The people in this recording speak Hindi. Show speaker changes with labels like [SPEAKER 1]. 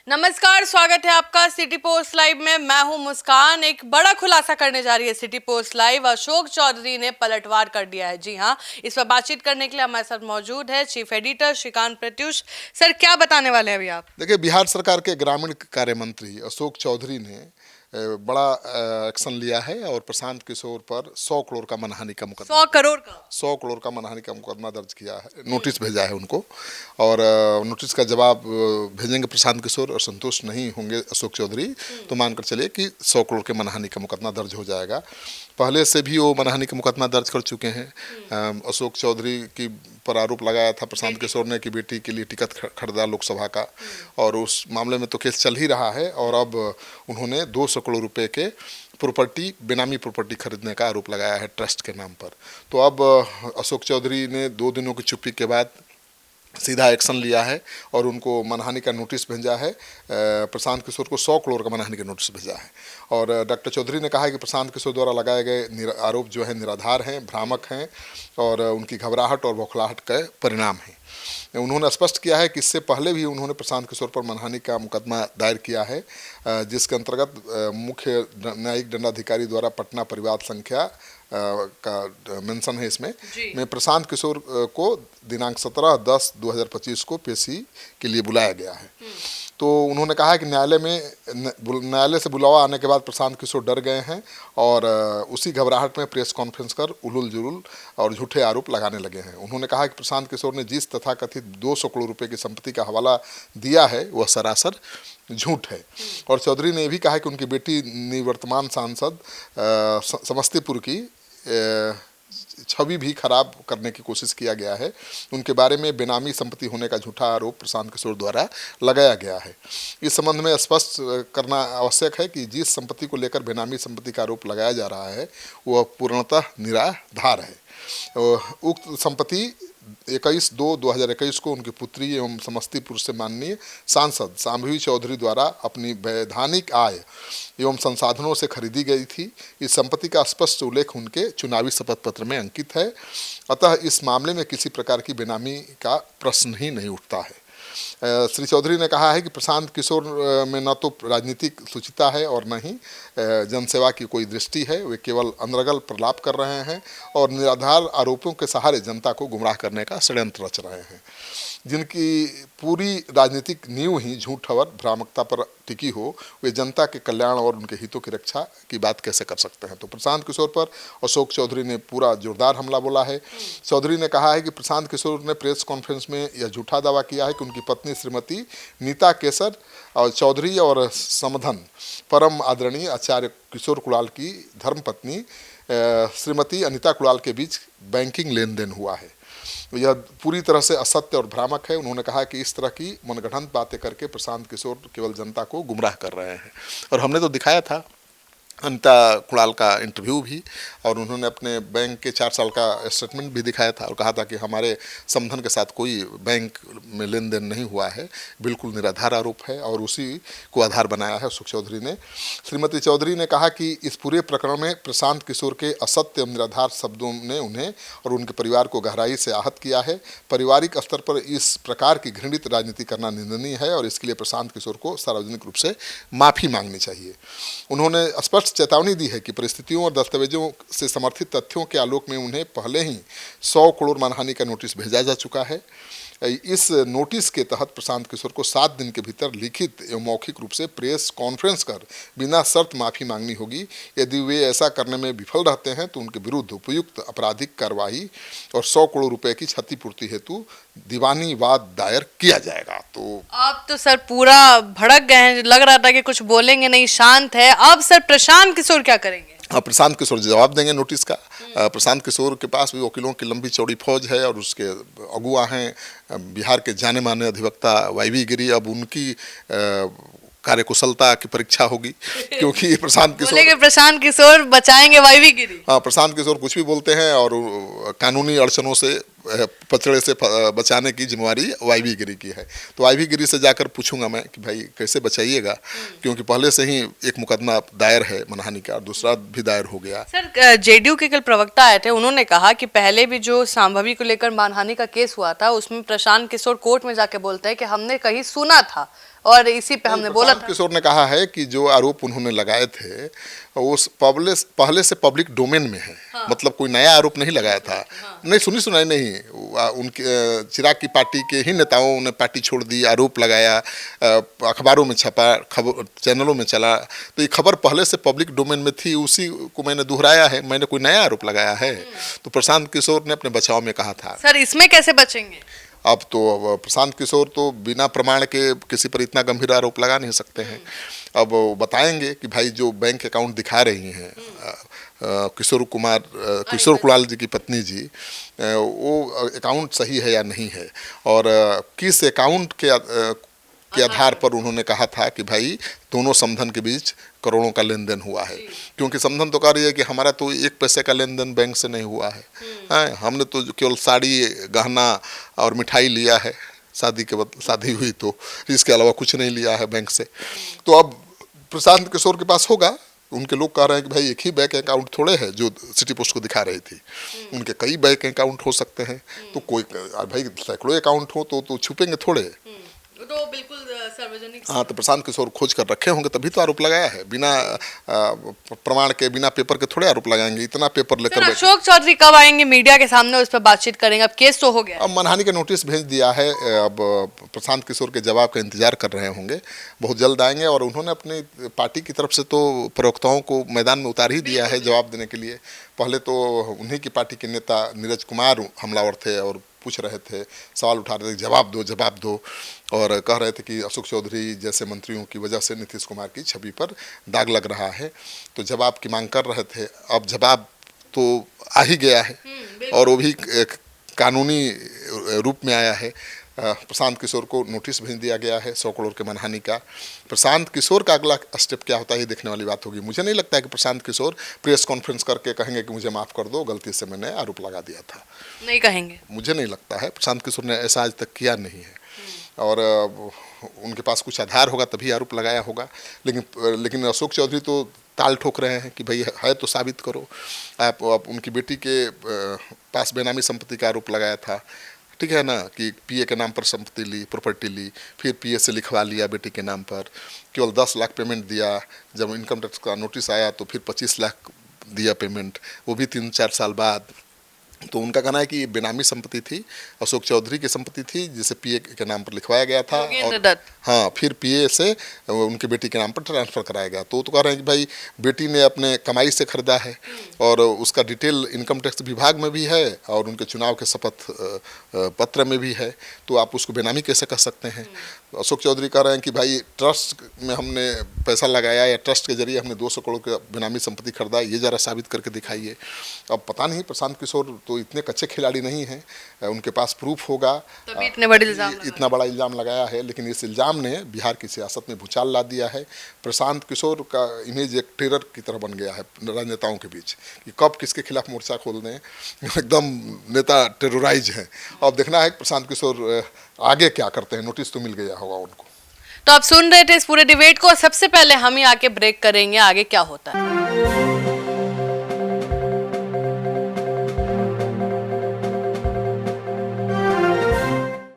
[SPEAKER 1] नमस्कार, स्वागत है आपका सिटी पोस्ट लाइव में। मैं हूं मुस्कान। एक बड़ा खुलासा करने जा रही है City Post Live. Ashok Chaudhary ने पलटवार कर दिया है। जी हां, इस पर बातचीत करने के लिए हमारे साथ मौजूद है chief editor Shrikant Pratyush. Sir, क्या बताने वाले हैं अभी आप?
[SPEAKER 2] देखिए, बिहार सरकार के ग्रामीण कार्य मंत्री अशोक चौधरी ने बड़ा एक्शन लिया है और प्रशांत किशोर पर 100 करोड़ का मानहानि का मुकदमा
[SPEAKER 1] 100 करोड़ का
[SPEAKER 2] 100 करोड़ का मानहानि का मुकदमा दर्ज किया है, नोटिस भेजा है उनको। और नोटिस का जवाब भेजेंगे प्रशांत किशोर और संतुष्ट नहीं होंगे अशोक चौधरी तो मानकर चलिए कि 100 करोड़ के मानहानि का मुकदमा दर्ज हो जाएगा। पहले से भी वो मानहानि का मुकदमा दर्ज कर चुके हैं। अशोक चौधरी की पर आरोप लगाया था प्रशांत किशोर ने कि बेटी के लिए टिकट खरीदा लोकसभा का, और उस मामले में तो केस चल ही रहा है। और अब उन्होंने 200 करोड़ रुपए के प्रॉपर्टी, बेनामी प्रॉपर्टी खरीदने का आरोप लगाया है ट्रस्ट के नाम पर। तो अब अशोक चौधरी ने 2 दिनों की चुप्पी के बाद सीधा एक्शन लिया है और उनको मानहानि का नोटिस भेजा है। प्रशांत किशोर को 100 करोड़ का मानहानि का नोटिस भेजा है। और डॉक्टर चौधरी ने कहा है कि प्रशांत किशोर द्वारा लगाए गए आरोप जो है निराधार हैं, भ्रामक हैं और उनकी घबराहट और बौखलाहट का परिणाम है। उन्होंने स्पष्ट किया है कि इससे पहले भी उन्होंने प्रशांत किशोर पर मानहानि का मुकदमा दायर किया है, जिसके अंतर्गत मुख्य न्यायिक दंडाधिकारी द्वारा पटना परिवार संख्या का मेंशन है इसमें में प्रशांत किशोर को दिनांक 17/10/2025 को पेशी के लिए बुलाया गया है। तो उन्होंने कहा है कि न्यायालय से बुलावा आने के बाद प्रशांत किशोर डर गए हैं और उसी घबराहट में प्रेस कॉन्फ्रेंस कर उलूल जुलूल और झूठे आरोप लगाने लगे हैं। उन्होंने कहा कि प्रशांत किशोर ने जिस तथाकथित 200 करोड़ रुपए की संपत्ति का हवाला दिया है वह सरासर झूठ है। और चौधरी ने यह भी कहा कि उनकी बेटी निवर्तमान सांसद समस्तीपुर की छवि भी खराब करने की कोशिश किया गया है। उनके बारे में बेनामी संपत्ति होने का झूठा आरोप प्रशांत किशोर द्वारा लगाया गया है। इस संबंध में स्पष्ट करना आवश्यक है कि जिस संपत्ति को लेकर बेनामी संपत्ति का आरोप लगाया जा रहा है वह पूर्णतः निराधार है। उक्त संपत्ति 21/2/2021 को उनकी पुत्री एवं समस्तीपुर से माननीय सांसद शांभवी चौधरी द्वारा अपनी वैधानिक आय एवं संसाधनों से खरीदी गई थी। इस संपत्ति का स्पष्ट उल्लेख उनके चुनावी शपथ पत्र में अंकित है। अतः इस मामले में किसी प्रकार की बेनामी का प्रश्न ही नहीं उठता है। श्री चौधरी ने कहा है कि प्रशांत किशोर में न तो राजनीतिक सुचिता है और न ही जनसेवा की कोई दृष्टि है। वे केवल अनर्गल प्रलाप कर रहे हैं और निराधार आरोपों के सहारे जनता को गुमराह करने का षड्यंत्र रच रहे हैं, जिनकी पूरी राजनीतिक नींव ही झूठ और भ्रामकता पर टिकी हो। वे जनता के कल्याण और उनके हितों की रक्षा की बात कैसे कर सकते हैं। तो प्रशांत किशोर पर अशोक चौधरी ने पूरा जोरदार हमला बोला है। चौधरी ने कहा है कि प्रशांत किशोर ने प्रेस कॉन्फ्रेंस में यह झूठा दावा किया है कि उनकी पत्नी श्रीमती नीता केसर और चौधरी और समधन परम आदरणीय आचार्य किशोर कुणाल की धर्मपत्नी श्रीमती अनिता कुणाल के बीच बैंकिंग लेन देन हुआ है। यह पूरी तरह से असत्य और भ्रामक है। उन्होंने कहा कि इस तरह की मनगढ़ंत बातें करके प्रशांत किशोर केवल जनता को गुमराह कर रहे हैं। और हमने तो दिखाया था अनिता कुणाल का इंटरव्यू भी, और उन्होंने अपने बैंक के 4 साल का स्टेटमेंट भी दिखाया था और कहा था कि हमारे समधन के साथ कोई बैंक में लेन देन नहीं हुआ है, बिल्कुल निराधार आरोप है, और उसी को आधार बनाया है अशोक चौधरी ने। श्रीमती चौधरी ने कहा कि इस पूरे प्रकरण में प्रशांत किशोर के असत्य एवं निराधार शब्दों ने उन्हें और उनके परिवार को गहराई से आहत किया है। पारिवारिक स्तर पर इस प्रकार की घृणित राजनीति करना निंदनीय है और इसके लिए प्रशांत किशोर को सार्वजनिक रूप से माफ़ी मांगनी चाहिए। उन्होंने स्पष्ट चेतावनी दी है कि परिस्थितियों और दस्तावेजों से समर्थित तथ्यों के आलोक में उन्हें पहले ही 100 करोड़ मानहानि का नोटिस भेजा जा चुका है। इस नोटिस के तहत प्रशांत किशोर को 7 दिन के भीतर लिखित एवं मौखिक रूप से प्रेस कॉन्फ्रेंस कर बिना शर्त माफ़ी मांगनी होगी। यदि वे ऐसा करने में विफल रहते हैं तो उनके विरुद्ध उपयुक्त आपराधिक कार्रवाई और 100 करोड़ रुपए की क्षतिपूर्ति हेतु दीवानी वाद दायर किया जाएगा। तो
[SPEAKER 1] आप तो सर पूरा भड़क गए हैं, लग रहा था कि कुछ बोलेंगे नहीं, शांत है। अब सर प्रशांत किशोर क्या करेंगे?
[SPEAKER 2] प्रशांत किशोर जवाब देंगे नोटिस का। प्रशांत किशोर के पास भी वकीलों की लंबी चौड़ी फौज है और उसके अगुआ हैं बिहार के जाने माने अधिवक्ता वाईवी गिरी। अब उनकी कार्यकुशलता की परीक्षा होगी, क्योंकि
[SPEAKER 1] प्रशांत किशोर बचाएंगे वाईवी गिरी।
[SPEAKER 2] हाँ, प्रशांत किशोर कुछ भी बोलते हैं और कानूनी अड़चनों से पचड़े से बचाने की जिम्मेवारी वायवी गिरी की है। तो वायवी गिरी से जाकर पूछूंगा मैं कि भाई कैसे बचाइएगा, क्योंकि पहले से ही एक मुकदमा दायर है मानहानि का और दूसरा भी दायर हो गया।
[SPEAKER 1] सर, जेडीयू के कल प्रवक्ता आए थे, उन्होंने कहा कि पहले भी जो संभवी को लेकर मानहानि का केस हुआ था उसमें प्रशांत किशोर कोर्ट में जाके बोलते हैं कि हमने कहीं सुना था और इसी पे हमने बोला था।
[SPEAKER 2] किशोर ने कहा है कि जो आरोप उन्होंने लगाए थे वो पहले से पब्लिक डोमेन में है। हाँ। मतलब कोई नया आरोप नहीं लगाया था। हाँ। नहीं, सुनी सुनाई नहीं। उनके चिराग की पार्टी के ही नेताओं ने पार्टी छोड़ दी, आरोप लगाया, अखबारों में छपा, खबर चैनलों में चला, तो ये खबर पहले से पब्लिक डोमेन में थी, उसी को मैंने दोहराया है, मैंने कोई नया आरोप लगाया है। तो प्रशांत किशोर ने अपने बचाव में कहा था।
[SPEAKER 1] सर, इसमें कैसे बचेंगे?
[SPEAKER 2] अब तो प्रशांत किशोर तो बिना प्रमाण के किसी पर इतना गंभीर आरोप लगा नहीं सकते हैं। अब वो बताएंगे कि भाई जो बैंक अकाउंट दिखा रही हैं किशोर कुणाल जी की पत्नी जी, वो अकाउंट सही है या नहीं है, और किस अकाउंट के आधार पर उन्होंने कहा था कि भाई दोनों समधन के बीच करोड़ों का लेन देन हुआ है। क्योंकि समधन तो कह रही है कि हमारा तो 1 पैसे का लेन देन बैंक से नहीं हुआ है, हमने तो केवल साड़ी, गहना और मिठाई लिया है, शादी हुई तो, इसके अलावा कुछ नहीं लिया है बैंक से। तो अब प्रशांत किशोर के पास होगा, उनके लोग कह रहे हैं कि भाई एक ही बैंक अकाउंट थोड़े है जो सिटी पोस्ट को दिखा रही थी, उनके कई बैंक अकाउंट हो सकते हैं। तो कोई भाई सैकड़ों अकाउंट हो तो छुपेंगे थोड़े,
[SPEAKER 1] तो बिल्कुल सार्वजनिक।
[SPEAKER 2] हाँ, तो प्रशांत किशोर खोज कर रखे होंगे तभी तो आरोप लगाया है। बिना प्रमाण के, बिना पेपर के थोड़े आरोप लगाएंगे। इतना पेपर लेकर
[SPEAKER 1] अशोक चौधरी कब आएंगे मीडिया के सामने, उस पर बातचीत करेंगे? अब केस तो हो गया,
[SPEAKER 2] अब मानहानि का नोटिस भेज दिया है। अब प्रशांत किशोर के जवाब का इंतजार कर रहे होंगे, बहुत जल्द आएंगे। और उन्होंने अपनी पार्टी की तरफ से तो प्रवक्ताओं को मैदान में उतार ही दिया है जवाब देने के लिए। पहले तो उन्हीं की पार्टी के नेता नीरज कुमार हमलावर थे और पूछ रहे थे, सवाल उठा रहे थे, जवाब दो, और कह रहे थे कि अशोक चौधरी जैसे मंत्रियों की वजह से नीतीश कुमार की छवि पर दाग लग रहा है। तो जवाब की मांग कर रहे थे। अब जवाब तो आ ही गया है और वो भी कानूनी रूप में आया है। प्रशांत किशोर को नोटिस भेज दिया गया है 100 करोड़ के मानहानि का। प्रशांत किशोर का अगला स्टेप क्या होता है ये देखने वाली बात होगी। मुझे नहीं लगता है कि प्रशांत किशोर प्रेस कॉन्फ्रेंस करके कहेंगे कि मुझे माफ़ कर दो, गलती से मैंने आरोप लगा दिया था।
[SPEAKER 1] नहीं कहेंगे,
[SPEAKER 2] मुझे नहीं लगता है। प्रशांत किशोर ने ऐसा आज तक किया नहीं है, और उनके पास कुछ आधार होगा तभी आरोप लगाया होगा। लेकिन अशोक चौधरी तो ताल ठोक रहे हैं कि भाई है तो साबित करो। आप उनकी बेटी के पास बेनामी संपत्ति का आरोप लगाया था, ठीक है ना, कि पीए के नाम पर संपत्ति ली, प्रॉपर्टी ली, फिर पीए से लिखवा लिया बेटी के नाम पर, केवल 10 लाख पेमेंट दिया। जब इनकम टैक्स का नोटिस आया तो फिर 25 लाख दिया पेमेंट, वो भी 3-4 साल बाद। तो उनका कहना है कि ये बेनामी संपत्ति थी, अशोक चौधरी की संपत्ति थी जिसे पीए के नाम पर लिखवाया गया था, और हाँ, फिर पीए से उनकी बेटी के नाम पर ट्रांसफ़र कराया गया। तो कह रहे हैं कि भाई बेटी ने अपने कमाई से खरीदा है, और उसका डिटेल इनकम टैक्स विभाग में भी है और उनके चुनाव के शपथ पत्र में भी है, तो आप उसको बेनामी कैसे कर सकते हैं। अशोक चौधरी कह रहे हैं कि भाई ट्रस्ट में हमने पैसा लगाया या ट्रस्ट के जरिए हमने 200 करोड़ का बेनामी संपत्ति खरीदा, ये ज़रा साबित करके दिखाइए। अब पता नहीं, प्रशांत किशोर तो इतने कच्चे खिलाड़ी नहीं हैं, उनके पास प्रूफ होगा
[SPEAKER 1] तभी इतना बड़ा
[SPEAKER 2] इल्ज़ाम लगाया है। लेकिन इस इल्ज़ाम ने बिहार की सियासत में भूचाल ला दिया है। प्रशांत किशोर का इमेज एक टेरर की तरह बन गया है राजनेताओं के बीच, कि कब किसके खिलाफ मोर्चा खोल दें, एकदम नेता टेरराइज हैं। अब देखना है कि प्रशांत किशोर आगे क्या करते हैं। नोटिस तो मिल गया होगा उनको।
[SPEAKER 1] तो आप सुन रहे थे इस पूरे डिबेट को। सबसे पहले हम ही आके ब्रेक करेंगे, आगे क्या होता है।